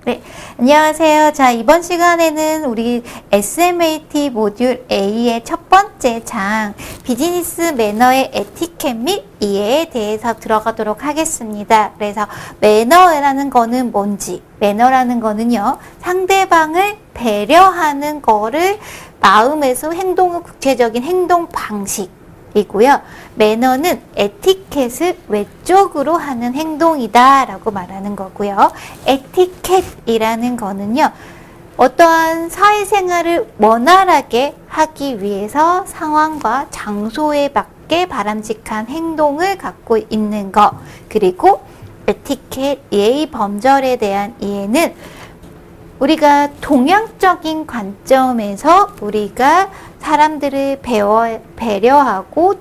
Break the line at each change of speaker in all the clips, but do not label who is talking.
네, 안녕하세요. 자, 이번 시간에는 우리 SMAT 모듈 A의 첫 번째 장 비즈니스 매너의 에티켓 및 이해에 대해서 들어가도록 하겠습니다. 그래서 매너라는 거는 뭔지, 매너라는 거는요, 상대방을 배려하는 거를 마음에서 행동을 구체적인 행동 방식 이고요. 매너는 에티켓을 외적으로 하는 행동이다 라고 말하는 거고요. 에티켓이라는 거는요. 어떠한 사회생활을 원활하게 하기 위해서 상황과 장소에 맞게 바람직한 행동을 갖고 있는 것. 그리고 에티켓, 예의 범절에 대한 이해는 우리가 동양적인 관점에서 우리가 사람들을 배려하고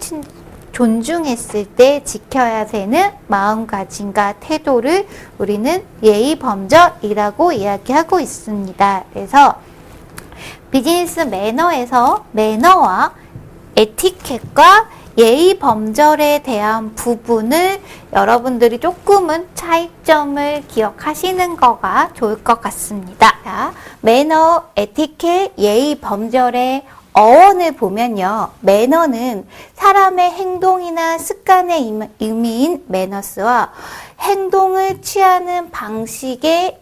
존중했을 때 지켜야 되는 마음가짐과 태도를 우리는 예의 범절이라고 이야기하고 있습니다. 그래서 비즈니스 매너에서 매너와 에티켓과 예의 범절에 대한 부분을 여러분들이 조금은 차이점을 기억하시는 거가 좋을 것 같습니다. 자, 매너, 에티켓, 예의 범절의 어원을 보면요. 매너는 사람의 행동이나 습관의 의미인 매너스와 행동을 취하는 방식의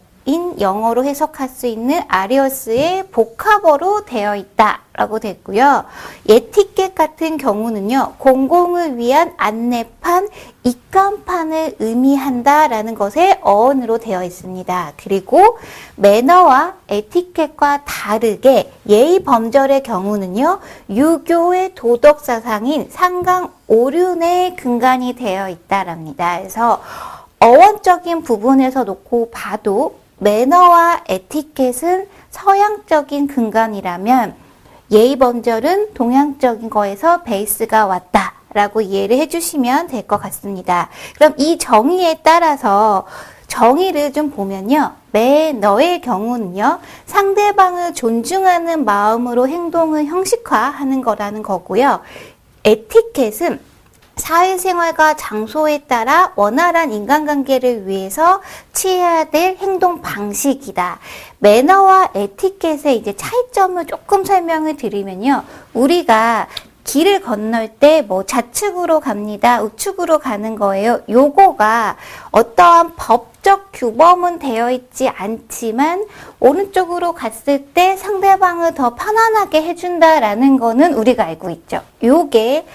영어로 해석할 수 있는 아리어스의 복합어로 되어 있다라고 됐고요. 에티켓 같은 경우는요. 공공을 위한 안내판, 입간판을 의미한다라는 것의 어원으로 되어 있습니다. 그리고 매너와 에티켓과 다르게 예의 범절의 경우는요. 유교의 도덕 사상인 상강오륜의 근간이 되어 있다랍니다. 그래서 어원적인 부분에서 놓고 봐도 매너와 에티켓은 서양적인 근간이라면 예의 범절은 동양적인 거에서 베이스가 왔다라고 이해를 해주시면 될 것 같습니다. 그럼 이 정의에 따라서 정의를 좀 보면요. 매너의 경우는요. 상대방을 존중하는 마음으로 행동을 형식화하는 거라는 거고요. 에티켓은 사회생활과 장소에 따라 원활한 인간관계를 위해서 취해야 될 행동 방식이다. 매너와 에티켓의 이제 차이점을 조금 설명을 드리면요. 우리가 길을 건널 때 뭐 좌측으로 갑니다. 우측으로 가는 거예요. 요거가 어떠한 법적 규범은 되어 있지 않지만 오른쪽으로 갔을 때 상대방을 더 편안하게 해준다라는 거는 우리가 알고 있죠. 요게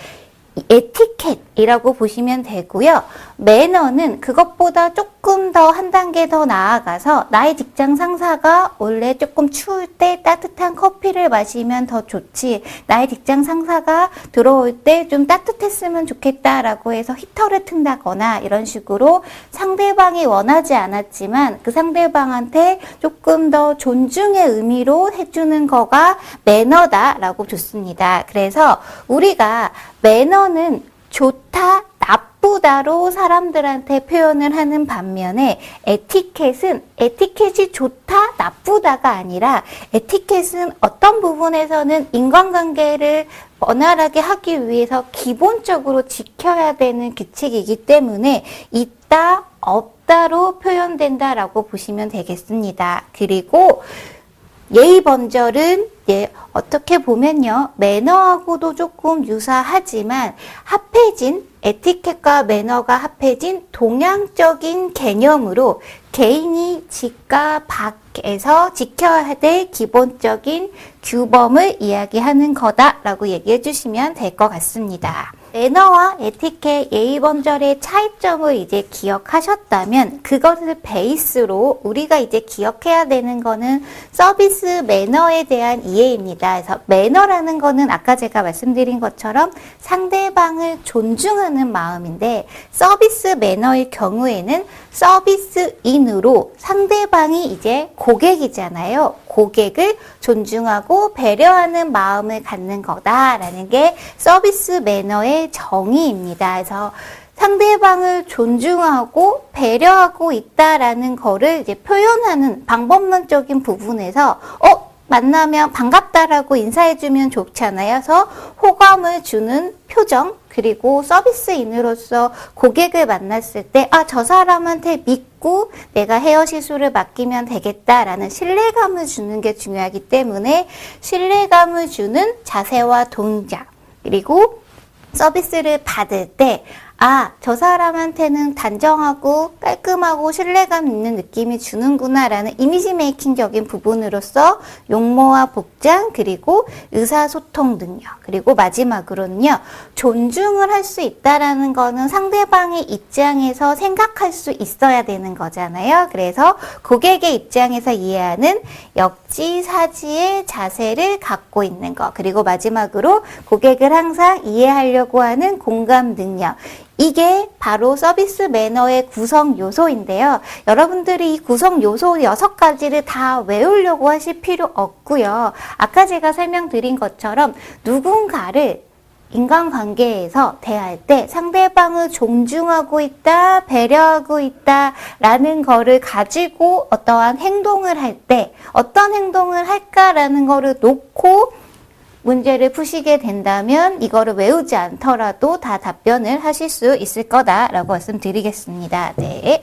에티켓이라고 보시면 되고요. 매너는 그것보다 조금 더 한 단계 더 나아가서 나의 직장 상사가 원래 조금 추울 때 따뜻한 커피를 마시면 더 좋지. 나의 직장 상사가 들어올 때 좀 따뜻했으면 좋겠다라고 해서 히터를 튼다거나 이런 식으로 상대방이 원하지 않았지만 그 상대방한테 조금 더 존중의 의미로 해주는 거가 매너다라고 좋습니다. 그래서 우리가 매너는 좋다, 나쁘다로 사람들한테 표현을 하는 반면에 에티켓이 좋다, 나쁘다가 아니라 에티켓은 어떤 부분에서는 인간관계를 원활하게 하기 위해서 기본적으로 지켜야 되는 규칙이기 때문에 있다, 없다로 표현된다라고 보시면 되겠습니다. 그리고 예의 범절은 어떻게 보면요. 매너하고도 조금 유사하지만 합해진 에티켓과 매너가 합해진 동양적인 개념으로 개인이 집과 밖에서 지켜야 될 기본적인 규범을 이야기하는 거다라고 얘기해 주시면 될 것 같습니다. 매너와 에티켓, 예의 범절의 차이점을 이제 기억하셨다면 그것을 베이스로 우리가 이제 기억해야 되는 거는 서비스 매너에 대한 이해입니다. 그래서 매너라는 거는 아까 제가 말씀드린 것처럼 상대방을 존중하는 마음인데 서비스 매너의 경우에는 서비스인으로 상대방이 이제 고객이잖아요. 고객을 존중하고 배려하는 마음을 갖는 거다라는 게 서비스 매너의 정의입니다. 그래서 상대방을 존중하고 배려하고 있다라는 거를 이제 표현하는 방법론적인 부분에서 만나면 반갑다라고 인사해주면 좋잖아요. 그래서 호감을 주는 표정, 그리고 서비스인으로서 고객을 만났을 때, 아, 저 사람한테 믿고 내가 헤어 시술을 맡기면 되겠다라는 신뢰감을 주는 게 중요하기 때문에 신뢰감을 주는 자세와 동작, 그리고 서비스를 받을 때, 아, 저 사람한테는 단정하고 깔끔하고 신뢰감 있는 느낌이 주는구나라는 이미지 메이킹적인 부분으로서 용모와 복장, 그리고 의사소통 능력, 그리고 마지막으로는요, 존중을 할 수 있다라는 거는 상대방의 입장에서 생각할 수 있어야 되는 거잖아요. 그래서 고객의 입장에서 이해하는 역지사지의 자세를 갖고 있는 거, 그리고 마지막으로 고객을 항상 이해하려고 하는 공감 능력, 이게 바로 서비스 매너의 구성 요소인데요. 여러분들이 이 구성 요소 6가지를 다 외우려고 하실 필요 없고요. 아까 제가 설명드린 것처럼 누군가를 인간관계에서 대할 때 상대방을 존중하고 있다, 배려하고 있다 라는 거를 가지고 어떠한 행동을 할 때 어떤 행동을 할까라는 거를 놓고 문제를 푸시게 된다면 이거를 외우지 않더라도 다 답변을 하실 수 있을 거다라고 말씀드리겠습니다. 네.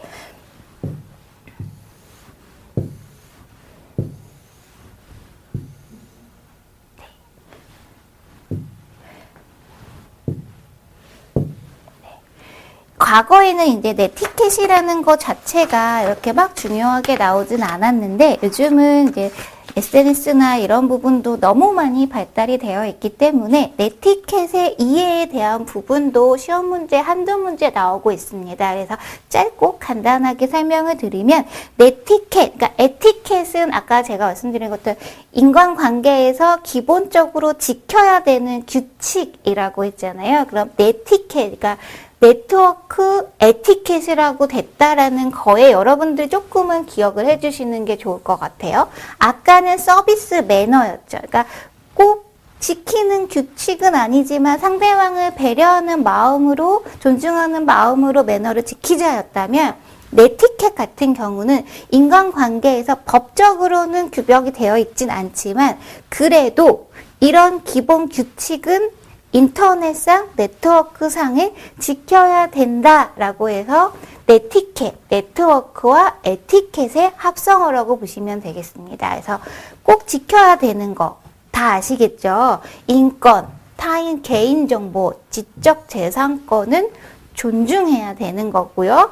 과거에는 이제 네티켓이라는 것 자체가 이렇게 막 중요하게 나오진 않았는데 요즘은 이제 SNS나 이런 부분도 너무 많이 발달이 되어 있기 때문에 네티켓의 이해에 대한 부분도 시험 문제 한두 문제 나오고 있습니다. 그래서 짧고 간단하게 설명을 드리면 네티켓, 그러니까 에티켓은 아까 제가 말씀드린 것처럼 인간관계에서 기본적으로 지켜야 되는 규칙이라고 했잖아요. 그럼 네티켓, 그러니까 네트워크 에티켓이라고 됐다라는 거에 여러분들 조금은 기억을 해주시는 게 좋을 것 같아요. 아까는 서비스 매너였죠. 그러니까 꼭 지키는 규칙은 아니지만 상대방을 배려하는 마음으로, 존중하는 마음으로 매너를 지키자였다면 네티켓 같은 경우는 인간관계에서 법적으로는 규격이 되어 있진 않지만 그래도 이런 기본 규칙은 인터넷상, 네트워크상에 지켜야 된다라고 해서 네티켓, 네트워크와 에티켓의 합성어라고 보시면 되겠습니다. 그래서 꼭 지켜야 되는 거 다 아시겠죠? 인권, 타인 개인정보, 지적재산권은 존중해야 되는 거고요.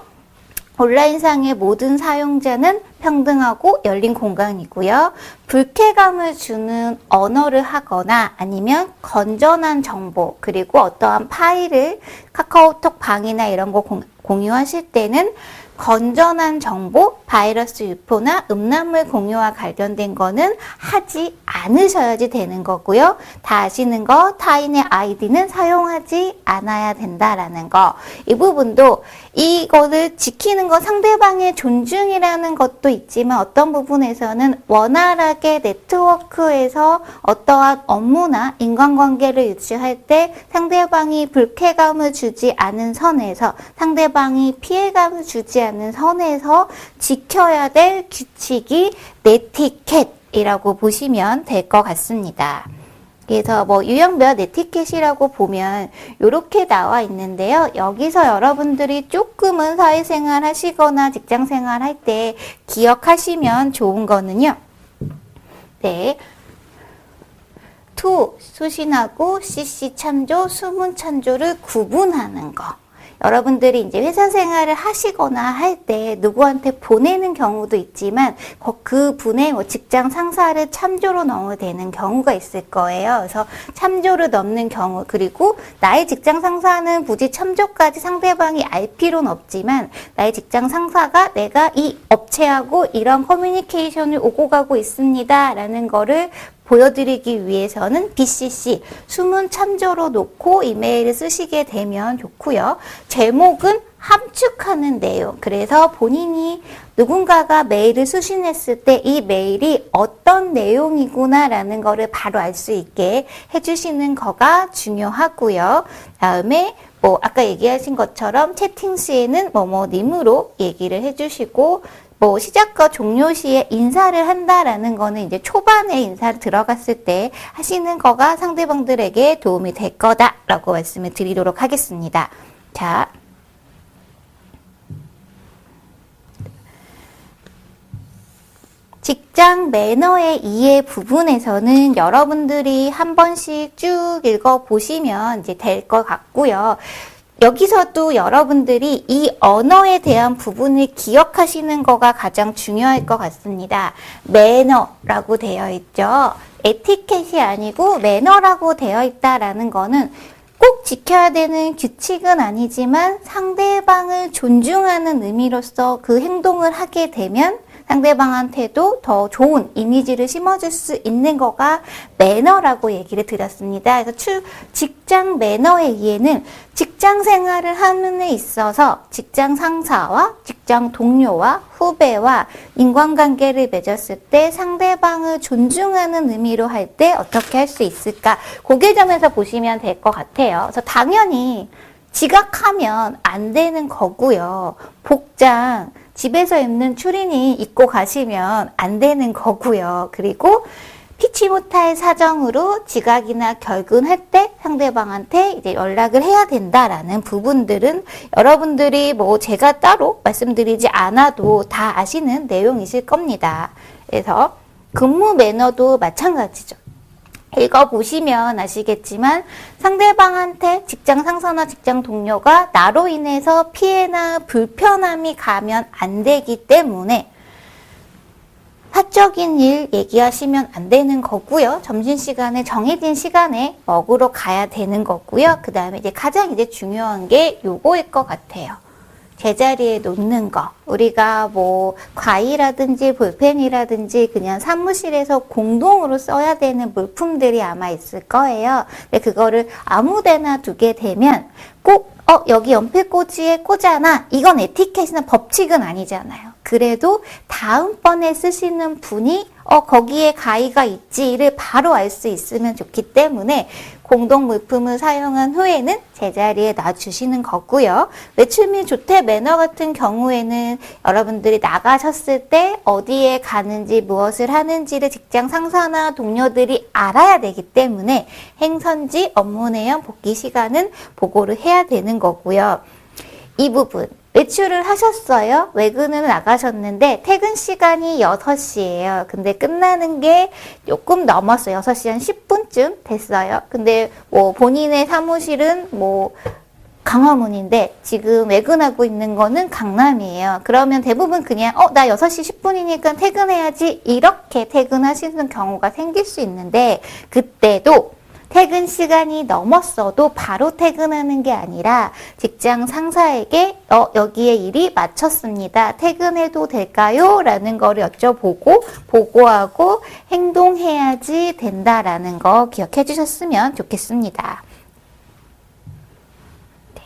온라인상의 모든 사용자는 평등하고 열린 공간이고요. 불쾌감을 주는 언어를 하거나 아니면 건전한 정보, 그리고 어떠한 파일을 카카오톡 방이나 이런 거 공유하실 때는 건전한 정보, 바이러스 유포나 음란물 공유와 관련된 거는 하지 않으셔야지 되는 거고요. 다 아시는 거, 타인의 아이디는 사용하지 않아야 된다라는 거. 이 부분도 이거를 지키는 건 상대방의 존중이라는 것도 있지만 어떤 부분에서는 원활하게 네트워크에서 어떠한 업무나 인간관계를 유지할 때 상대방이 불쾌감을 주지 않은 선에서, 상대방이 피해감을 주지 않은 선에서 지켜야 될 규칙이 네티켓이라고 보시면 될 것 같습니다. 그래서 뭐 유형별 네티켓이라고 보면 이렇게 나와 있는데요. 여기서 여러분들이 조금은 사회생활 하시거나 직장생활 할 때 기억하시면 좋은 거는요. 네. to, 수신하고 cc 참조, 수문 참조를 구분하는 거. 여러분들이 이제 회사 생활을 하시거나 할 때 누구한테 보내는 경우도 있지만 그 분의 뭐 직장 상사를 참조로 넣어야 되는 경우가 있을 거예요. 그래서 참조를 넣는 경우, 그리고 나의 직장 상사는 굳이 참조까지 상대방이 알 필요는 없지만 나의 직장 상사가 내가 이 업체하고 이런 커뮤니케이션을 오고 가고 있습니다 라는 거를 보여드리기 위해서는 BCC, 수문 참조로 놓고 이메일을 쓰시게 되면 좋고요. 제목은 함축하는 내용. 그래서 본인이 누군가가 메일을 수신했을 때 이 메일이 어떤 내용이구나라는 거를 바로 알 수 있게 해주시는 거가 중요하고요. 다음에 뭐 아까 얘기하신 것처럼 채팅 시에는 뭐뭐님으로 얘기를 해주시고 뭐 시작과 종료 시에 인사를 한다라는 거는 이제 초반에 인사를 들어갔을 때 하시는 거가 상대방들에게 도움이 될 거다라고 말씀을 드리도록 하겠습니다. 자, 직장 매너의 이해 부분에서는 여러분들이 한 번씩 쭉 읽어보시면 이제 될 것 같고요. 여기서도 여러분들이 이 언어에 대한 부분을 기억하시는 거가 가장 중요할 것 같습니다. 매너라고 되어 있죠. 에티켓이 아니고 매너라고 되어 있다라는 거는 꼭 지켜야 되는 규칙은 아니지만 상대방을 존중하는 의미로서 그 행동을 하게 되면 상대방한테도 더 좋은 이미지를 심어줄 수 있는 거가 매너라고 얘기를 드렸습니다. 그래서 직장 매너의 이해는 직장 생활을 하는 데 있어서 직장 상사와 직장 동료와 후배와 인간관계를 맺었을 때 상대방을 존중하는 의미로 할 때 어떻게 할 수 있을까? 그 점에서 보시면 될 것 같아요. 그래서 당연히 지각하면 안 되는 거고요. 복장, 집에서 입는 추리닝 입고 가시면 안 되는 거고요. 그리고 피치 못할 사정으로 지각이나 결근할 때 상대방한테 이제 연락을 해야 된다라는 부분들은 여러분들이 뭐 제가 따로 말씀드리지 않아도 다 아시는 내용이실 겁니다. 그래서 근무 매너도 마찬가지죠. 읽어보시면 아시겠지만 상대방한테 직장 상사나 직장 동료가 나로 인해서 피해나 불편함이 가면 안 되기 때문에 사적인 일 얘기하시면 안 되는 거고요. 점심시간에 정해진 시간에 먹으러 가야 되는 거고요. 그 다음에 이제 가장 이제 중요한 게 요거일 것 같아요. 제자리에 놓는 거. 우리가 뭐 과일이라든지 볼펜이라든지 그냥 사무실에서 공동으로 써야 되는 물품들이 아마 있을 거예요. 근데 그거를 아무 데나 두게 되면 꼭 여기 연필꽂이에 꽂아놔. 이건 에티켓이나 법칙은 아니잖아요. 그래도 다음번에 쓰시는 분이 거기에 가위가 있지를 바로 알 수 있으면 좋기 때문에 공동 물품을 사용한 후에는 제자리에 놔주시는 거고요. 외출 및 조퇴 매너 같은 경우에는 여러분들이 나가셨을 때 어디에 가는지 무엇을 하는지를 직장 상사나 동료들이 알아야 되기 때문에 행선지, 업무 내용, 복귀 시간은 보고를 해야 되는 거고요. 이 부분 외출을 하셨어요. 외근을 나가셨는데 퇴근 시간이 6시예요. 근데 끝나는 게 조금 넘었어요. 6시 한 10분쯤 됐어요. 근데 뭐 본인의 사무실은 뭐 강화문인데 지금 외근하고 있는 거는 강남이에요. 그러면 대부분 그냥 나 6시 10분이니까 퇴근해야지 이렇게 퇴근하시는 경우가 생길 수 있는데 그때도 퇴근 시간이 넘었어도 바로 퇴근하는 게 아니라 직장 상사에게 여기에 일이 마쳤습니다. 퇴근해도 될까요? 라는 거를 여쭤보고 보고하고 행동해야지 된다라는 거 기억해 주셨으면 좋겠습니다. 네.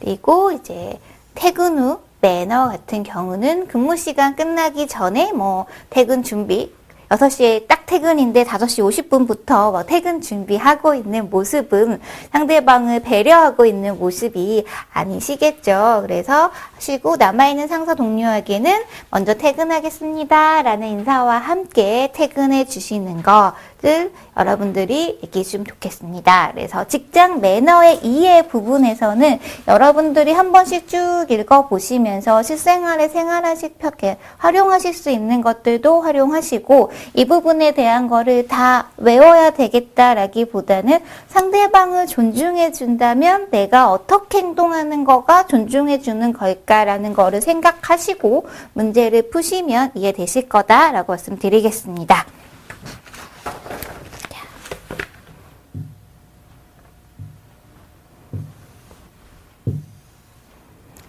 그리고 이제 퇴근 후 매너 같은 경우는 근무 시간 끝나기 전에 뭐 퇴근 준비 6시에 딱 퇴근인데 5시 50분부터 뭐 퇴근 준비하고 있는 모습은 상대방을 배려하고 있는 모습이 아니시겠죠. 그래서 하시고 남아있는 상사 동료에게는 먼저 퇴근하겠습니다 라는 인사와 함께 퇴근해 주시는 것을 여러분들이 얘기해 주시면 좋겠습니다. 그래서 직장 매너의 이해 부분에서는 여러분들이 한 번씩 쭉 읽어보시면서 실생활에 생활하실 펴게 활용하실 수 있는 것들도 활용하시고 이 부분에 대한 거를 다 외워야 되겠다라기보다는 상대방을 존중해 준다면 내가 어떻게 행동하는 거가 존중해 주는 걸까라는 거를 생각하시고 문제를 푸시면 이해되실 거다라고 말씀드리겠습니다.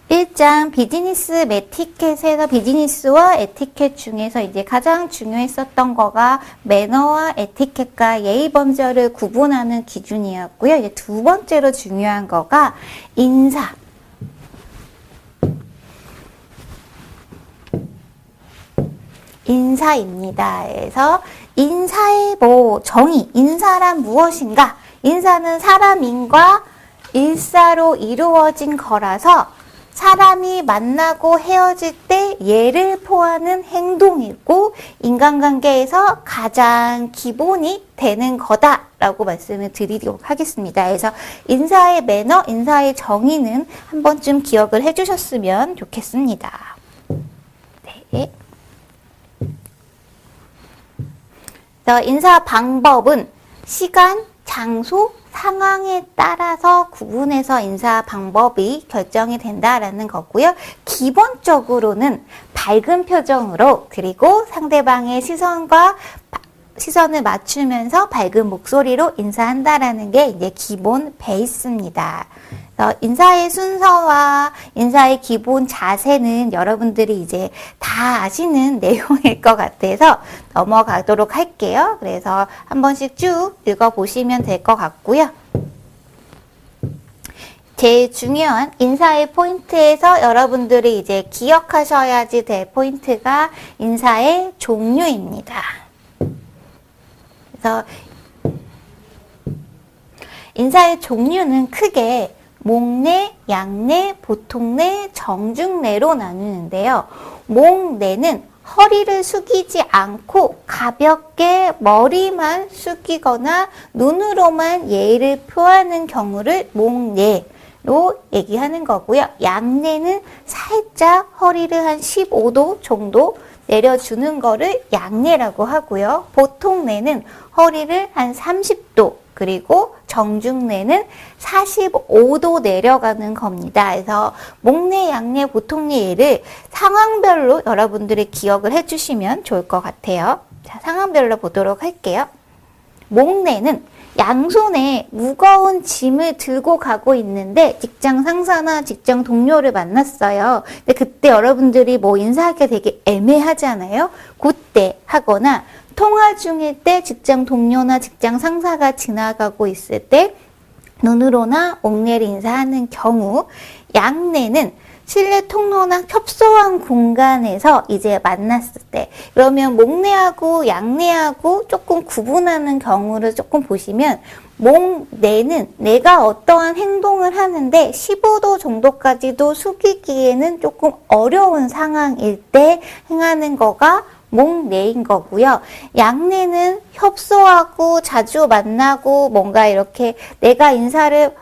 1장 비즈니스 에티켓에서 비즈니스와 에티켓 중에서 이제 가장 중요했었던 거가 매너와 에티켓과 예의 범절을 구분하는 기준이었고요. 이제 두 번째로 중요한 거가 인사입니다. 그래서 인사의 정의, 인사란 무엇인가? 인사는 사람인과 일사로 이루어진 거라서 사람이 만나고 헤어질 때 예를 포하는 행동이고 인간관계에서 가장 기본이 되는 거다라고 말씀을 드리도록 하겠습니다. 그래서 인사의 매너, 인사의 정의는 한 번쯤 기억을 해주셨으면 좋겠습니다. 네. 인사 방법은 시간, 장소, 상황에 따라서 구분해서 인사 방법이 결정이 된다라는 거고요. 기본적으로는 밝은 표정으로 그리고 상대방의 시선을 맞추면서 밝은 목소리로 인사한다라는 게 이제 기본 베이스입니다. 인사의 순서와 인사의 기본 자세는 여러분들이 이제 다 아시는 내용일 것 같아서 넘어가도록 할게요. 그래서 한 번씩 쭉 읽어보시면 될 것 같고요. 제일 중요한 인사의 포인트에서 여러분들이 이제 기억하셔야지 될 포인트가 인사의 종류입니다. 그래서 인사의 종류는 크게 목례, 양례, 보통례, 정중례로 나누는데요. 목례는 허리를 숙이지 않고 가볍게 머리만 숙이거나 눈으로만 예의를 표하는 경우를 목례로 얘기하는 거고요. 양례는 살짝 허리를 한 15도 정도 내려주는 거를 양례라고 하고요. 보통례는 허리를 한 30도 그리고 정중례는 45도 내려가는 겁니다. 그래서 목례, 양례, 보통례 예를 상황별로 여러분들이 기억을 해주시면 좋을 것 같아요. 자, 상황별로 보도록 할게요. 목례는 양손에 무거운 짐을 들고 가고 있는데 직장 상사나 직장 동료를 만났어요. 근데 그때 여러분들이 뭐 인사하기가 되게 애매하잖아요. 그때 하거나 통화 중일 때 직장 동료나 직장 상사가 지나가고 있을 때 눈으로나 목례를 인사하는 경우, 양례는 실내 통로나 협소한 공간에서 이제 만났을 때, 그러면 목례하고 양례하고 조금 구분하는 경우를 조금 보시면, 목례는 내가 어떠한 행동을 하는데 15도 정도까지도 숙이기에는 조금 어려운 상황일 때 행하는 거가 목례인 거고요. 양례는 협소하고 자주 만나고 뭔가 이렇게 내가 인사를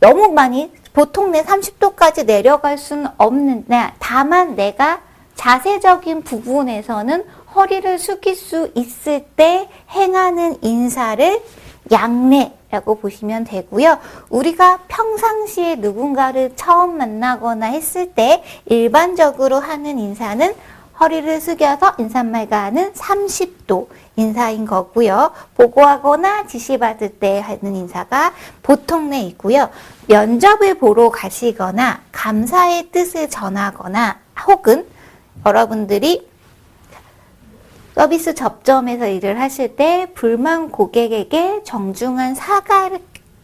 너무 많이 보통내 30도까지 내려갈 수는 없는데 다만 내가 자세적인 부분에서는 허리를 숙일 수 있을 때 행하는 인사를 양례라고 보시면 되고요. 우리가 평상시에 누군가를 처음 만나거나 했을 때 일반적으로 하는 인사는 허리를 숙여서 인사말과 하는 30도 인사인 거고요. 보고하거나 지시받을 때 하는 인사가 보통례이고요. 면접을 보러 가시거나 감사의 뜻을 전하거나 혹은 여러분들이 서비스 접점에서 일을 하실 때 불만 고객에게 정중한 사과를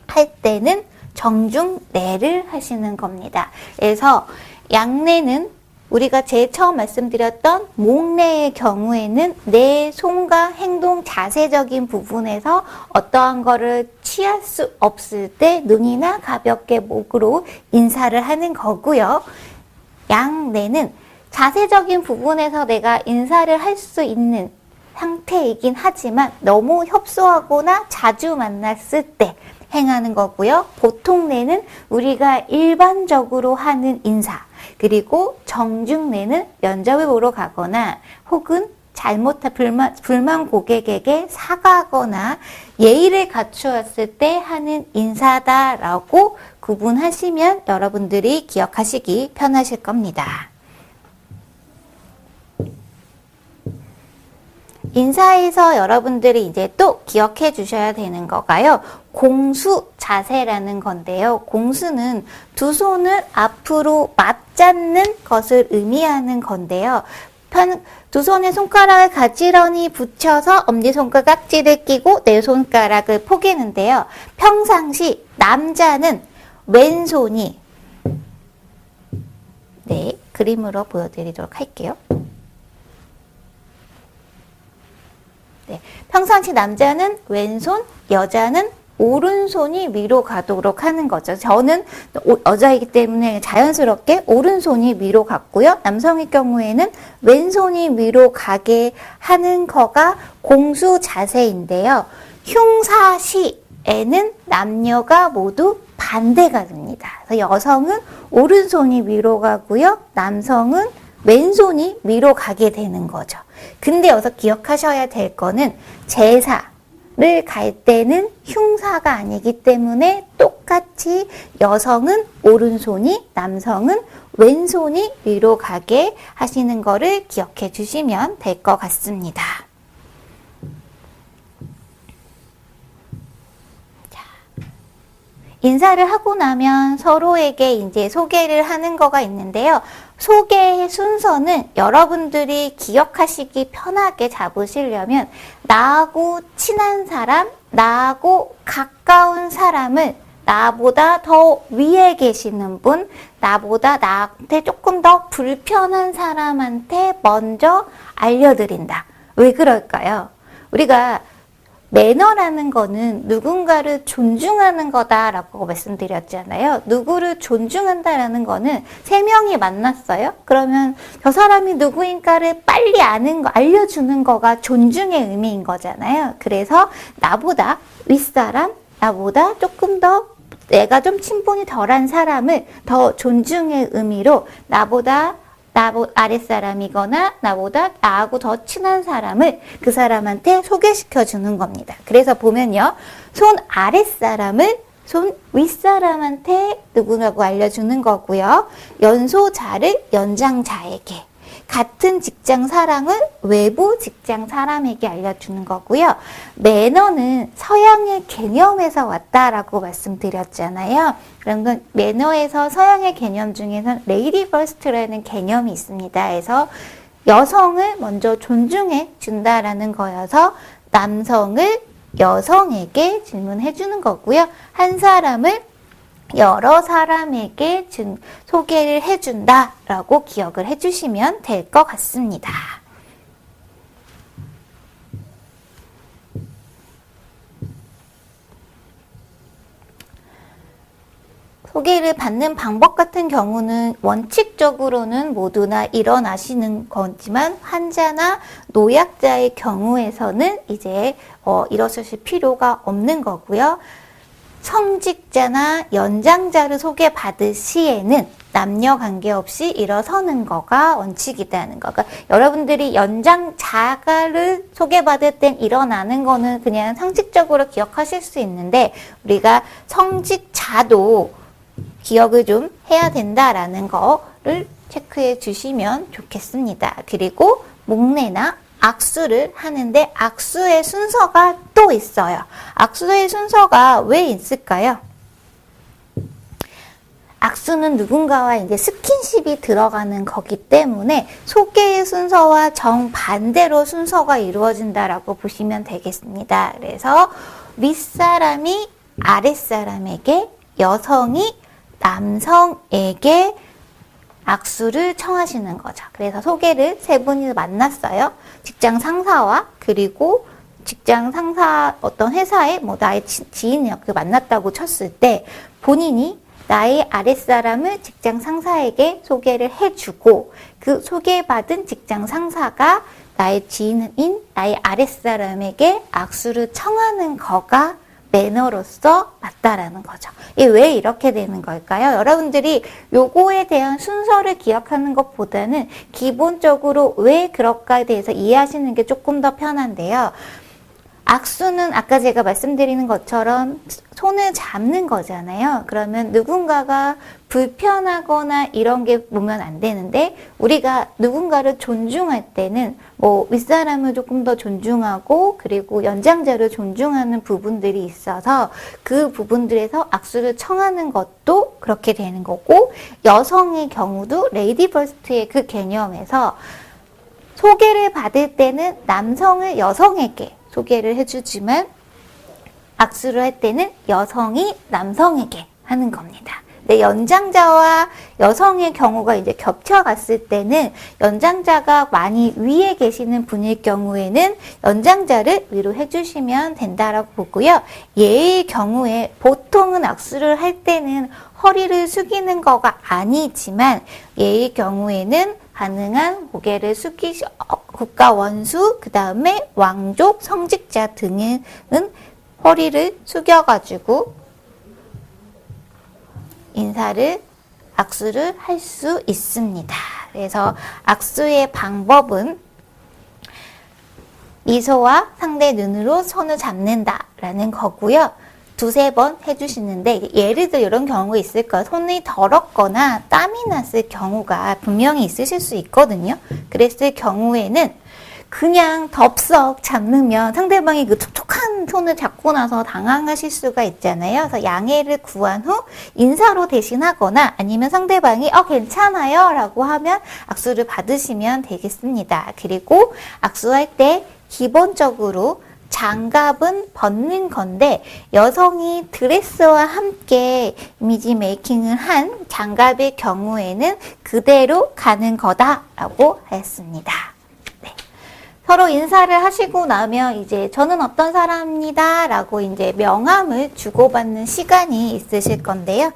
할 때는 정중례를 하시는 겁니다. 그래서 양례는 우리가 제일 처음 말씀드렸던 목례의 경우에는 내 손과 행동 자세적인 부분에서 어떠한 거를 취할 수 없을 때 눈이나 가볍게 목으로 인사를 하는 거고요. 양례는 자세적인 부분에서 내가 인사를 할 수 있는 상태이긴 하지만 너무 협소하거나 자주 만났을 때 행하는 거고요. 보통례는 우리가 일반적으로 하는 인사, 그리고 정중례는 면접을 보러 가거나 혹은 잘못한 불만 고객에게 사과하거나 예의를 갖추었을 때 하는 인사다라고 구분하시면 여러분들이 기억하시기 편하실 겁니다. 인사에서 여러분들이 이제 또 기억해 주셔야 되는 거가요. 공수 자세라는 건데요. 공수는 두 손을 앞으로 맞잡는 것을 의미하는 건데요. 두 손의 손가락을 가지런히 붙여서 엄지손가락 깍지를 끼고 내 손가락을 포개는데요. 평상시 남자는 왼손이 그림으로 보여드리도록 할게요. 평상시 남자는 왼손, 여자는 오른손이 위로 가도록 하는 거죠. 저는 여자이기 때문에 자연스럽게 오른손이 위로 갔고요. 남성의 경우에는 왼손이 위로 가게 하는 거가 공수 자세인데요. 흉사시에는 남녀가 모두 반대가 됩니다. 그래서 여성은 오른손이 위로 가고요. 남성은 왼손이 위로 가게 되는 거죠. 근데 여기서 기억하셔야 될 거는 제사를 갈 때는 흉사가 아니기 때문에 똑같이 여성은 오른손이, 남성은 왼손이 위로 가게 하시는 거를 기억해 주시면 될 것 같습니다. 인사를 하고 나면 서로에게 이제 소개를 하는 거가 있는데요. 소개의 순서는 여러분들이 기억하시기 편하게 잡으시려면 나하고 친한 사람, 나하고 가까운 사람을 나보다 더 위에 계시는 분, 나보다 나한테 조금 더 불편한 사람한테 먼저 알려드린다. 왜 그럴까요? 우리가 매너라는 거는 누군가를 존중하는 거다라고 말씀드렸잖아요. 누구를 존중한다라는 거는 세 명이 만났어요. 그러면 저 사람이 누구인가를 빨리 아는 거, 알려주는 거가 존중의 의미인 거잖아요. 그래서 나보다 윗사람, 나보다 조금 더 내가 좀 친분이 덜한 사람을 더 존중의 의미로 나보다 아랫사람이거나 나하고 더 친한 사람을 그 사람한테 소개시켜 주는 겁니다. 그래서 보면요. 손 아랫사람을 손 윗사람한테 누구라고 알려주는 거고요. 연소자를 연장자에게, 같은 직장 사람을 외부 직장 사람에게 알려주는 거고요. 매너는 서양의 개념에서 왔다라고 말씀드렸잖아요. 그러면 매너에서 서양의 개념 중에서는 레이디 퍼스트라는 개념이 있습니다. 그래서 여성을 먼저 존중해 준다라는 거여서 남성을 여성에게 질문해 주는 거고요. 한 사람을 여러 사람에게 소개를 해준다라고 기억을 해주시면 될 것 같습니다. 소개를 받는 방법 같은 경우는 원칙적으로는 모두나 일어나시는 거지만 환자나 노약자의 경우에서는 이제 일어서실 필요가 없는 거고요. 성직자나 연장자를 소개받을 시에는 남녀 관계없이 일어서는 거가 원칙이라는 거. 그러니까 여러분들이 연장자를 소개받을 땐 일어나는 거는 그냥 상식적으로 기억하실 수 있는데 우리가 성직자도 기억을 좀 해야 된다라는 거를 체크해 주시면 좋겠습니다. 그리고 목례나 악수를 하는데 악수의 순서가 또 있어요. 악수의 순서가 왜 있을까요? 악수는 누군가와 이제 스킨십이 들어가는 거기 때문에 소개의 순서와 정반대로 순서가 이루어진다라고 보시면 되겠습니다. 그래서 윗사람이 아랫사람에게, 여성이 남성에게 악수를 청하시는 거죠. 그래서 소개를 세 분이 만났어요. 직장 상사와 그리고 직장 상사 어떤 회사에 나의 지인이 이렇게 만났다고 쳤을 때 본인이 나의 아랫사람을 직장 상사에게 소개를 해주고 그 소개받은 직장 상사가 나의 지인인 나의 아랫사람에게 악수를 청하는 거가 매너로서 맞다라는 거죠. 이게 왜 이렇게 되는 걸까요? 여러분들이 요거에 대한 순서를 기억하는 것보다는 기본적으로 왜 그럴까에 대해서 이해하시는 게 조금 더 편한데요. 악수는 아까 제가 말씀드리는 것처럼 손을 잡는 거잖아요. 그러면 누군가가 불편하거나 이런 게 보면 안 되는데 우리가 누군가를 존중할 때는 윗사람을 조금 더 존중하고 그리고 연장자를 존중하는 부분들이 있어서 그 부분들에서 악수를 청하는 것도 그렇게 되는 거고 여성의 경우도 레이디 퍼스트의 그 개념에서 소개를 받을 때는 남성을 여성에게 소개를 해주지만 악수를 할 때는 여성이 남성에게 하는 겁니다. 근데 연장자와 여성의 경우가 이제 겹쳐갔을 때는 연장자가 많이 위에 계시는 분일 경우에는 연장자를 위로 해주시면 된다라고 보고요. 얘의 경우에 보통은 악수를 할 때는 허리를 숙이는 거가 아니지만 얘의 경우에는 가능한 고개를 숙이시, 국가 원수, 그 다음에 왕족, 성직자 등은 허리를 숙여가지고 악수를 할 수 있습니다. 그래서 악수의 방법은 미소와 상대 눈으로 손을 잡는다라는 거고요. 두세 번 해주시는데 예를 들어 이런 경우가 있을 거예요. 손이 더럽거나 땀이 났을 경우가 분명히 있으실 수 있거든요. 그랬을 경우에는 그냥 덥석 잡으면 상대방이 그 촉촉한 손을 잡고 나서 당황하실 수가 있잖아요. 그래서 양해를 구한 후 인사로 대신하거나 아니면 상대방이 괜찮아요 라고 하면 악수를 받으시면 되겠습니다. 그리고 악수할 때 기본적으로 장갑은 벗는 건데 여성이 드레스와 함께 이미지 메이킹을 한 장갑의 경우에는 그대로 가는 거다라고 했습니다. 네. 서로 인사를 하시고 나면 이제 저는 어떤 사람입니다 라고 이제 명함을 주고받는 시간이 있으실 건데요.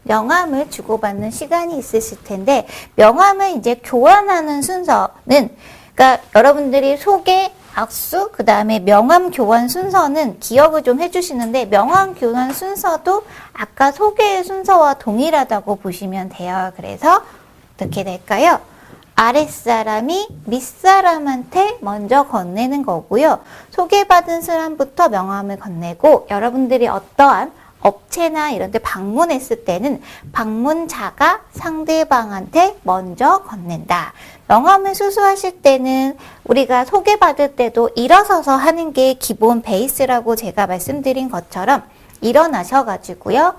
명함을 주고받는 시간이 있으실 텐데 명함을 이제 교환하는 순서는 그러니까 여러분들이 소개, 악수, 그 다음에 명함 교환 순서는 기억을 좀 해주시는데 명함 교환 순서도 아까 소개의 순서와 동일하다고 보시면 돼요. 그래서 어떻게 될까요? 아랫사람이 윗사람한테 먼저 건네는 거고요. 소개받은 사람부터 명함을 건네고 여러분들이 어떠한 업체나 이런 데 방문했을 때는 방문자가 상대방한테 먼저 건넨다. 명함을 수수하실 때는 우리가 소개받을 때도 일어서서 하는 게 기본 베이스라고 제가 말씀드린 것처럼 일어나셔가지고요.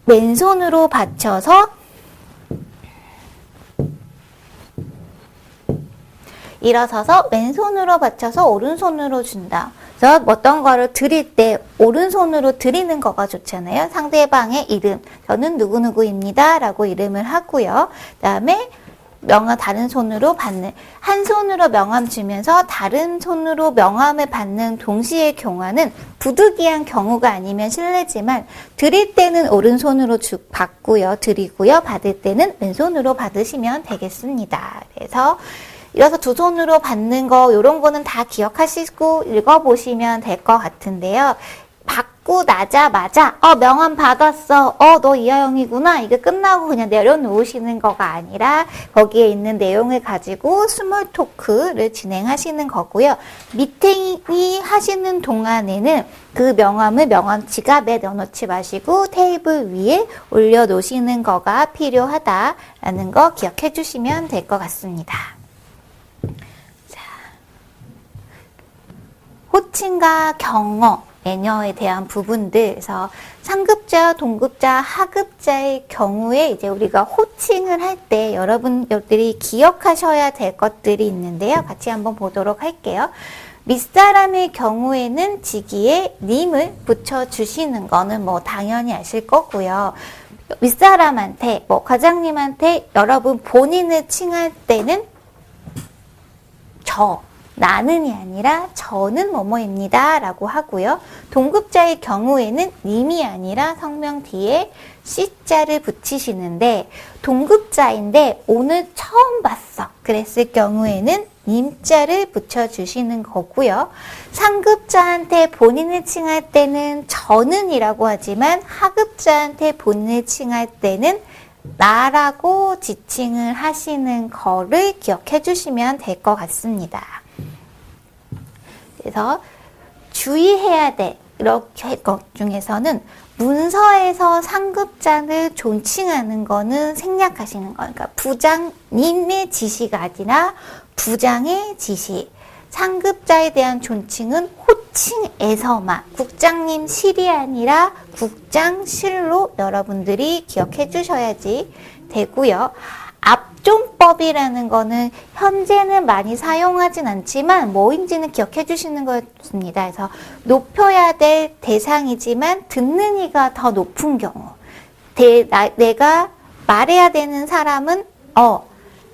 왼손으로 받쳐서 일어서서 왼손으로 받쳐서 오른손으로 준다. 그래서 어떤 거를 드릴 때 오른손으로 드리는 거가 좋잖아요. 상대방의 이름, 저는 누구누구입니다 라고 이름을 하고요. 그 다음에 명함 다른 손으로 받는, 한 손으로 명함 주면서 다른 손으로 명함을 받는 동시의 경우는 부득이한 경우가 아니면 실례지만 드릴 때는 오른손으로 받고요. 드리고요. 받을 때는 왼손으로 받으시면 되겠습니다. 그래서 이어서 두 손으로 받는 거 이런 거는 다 기억하시고 읽어보시면 될 것 같은데요. 받고 나자마자 명함 받았어. 너 이하영이구나. 이게 끝나고 그냥 내려놓으시는 거가 아니라 거기에 있는 내용을 가지고 스몰 토크를 진행하시는 거고요. 미팅이 하시는 동안에는 그 명함을 명함 지갑에 넣어놓지 마시고 테이블 위에 올려놓으시는 거가 필요하다라는 거 기억해 주시면 될 것 같습니다. 호칭과 경어, 매너에 대한 부분들에서 상급자, 동급자, 하급자의 경우에 이제 우리가 호칭을 할 때 여러분들이 기억하셔야 될 것들이 있는데요. 같이 한번 보도록 할게요. 윗사람의 경우에는 직위에 님을 붙여주시는 거는 뭐 당연히 아실 거고요. 윗사람한테, 과장님한테 여러분 본인을 칭할 때는 나는이 아니라 저는 뭐뭐입니다 라고 하고요. 동급자의 경우에는 님이 아니라 성명 뒤에 C자를 붙이시는데 동급자인데 오늘 처음 봤어 그랬을 경우에는 님자를 붙여주시는 거고요. 상급자한테 본인을 칭할 때는 저는이라고 하지만 하급자한테 본인을 칭할 때는 나라고 지칭을 하시는 거를 기억해 주시면 될 것 같습니다. 그래서 주의해야 될 이렇게 것 중에서는 문서에서 상급자를 존칭하는 거는 생략하시는 거. 그러니까 부장님의 지시가 아니라 부장의 지시. 상급자에 대한 존칭은 호칭에서만 국장님 실이 아니라 국장실로 여러분들이 기억해 주셔야지 되고요. 접종법이라는 거는 현재는 많이 사용하진 않지만 뭐인지는 기억해 주시는 거였습니다. 그래서 높여야 될 대상이지만 듣는 이가 더 높은 경우, 내가 말해야 되는 사람은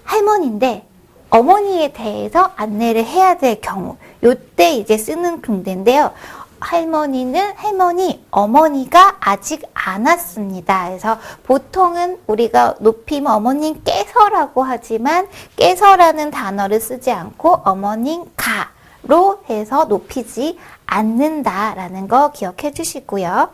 할머니인데 어머니에 대해서 안내를 해야 될 경우, 요때 이제 쓰는 군대인데요. 할머니, 어머니가 아직 안 왔습니다. 그래서 보통은 우리가 높이면 어머님께서라고 하지만 깨서라는 단어를 쓰지 않고 어머님가로 해서 높이지 않는다라는 거 기억해 주시고요.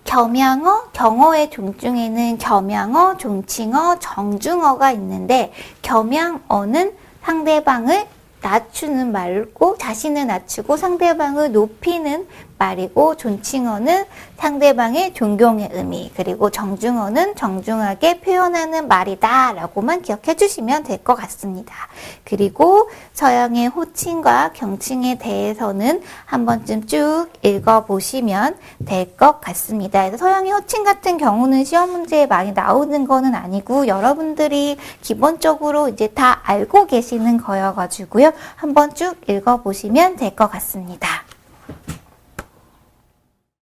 겸양어, 경어의 종 중에는 겸양어, 종칭어, 정중어가 있는데 겸양어는 상대방을 낮추는 말고 자신을 낮추고 상대방을 높이는 말이고, 존칭어는 상대방의 존경의 의미, 그리고 정중어는 정중하게 표현하는 말이다 라고만 기억해 주시면 될 것 같습니다. 그리고 서양의 호칭과 경칭에 대해서는 한 번쯤 쭉 읽어보시면 될 것 같습니다. 그래서 서양의 호칭 같은 경우는 시험 문제에 많이 나오는 거는 아니고 여러분들이 기본적으로 이제 다 알고 계시는 거여가지고요. 한번 쭉 읽어보시면 될 것 같습니다.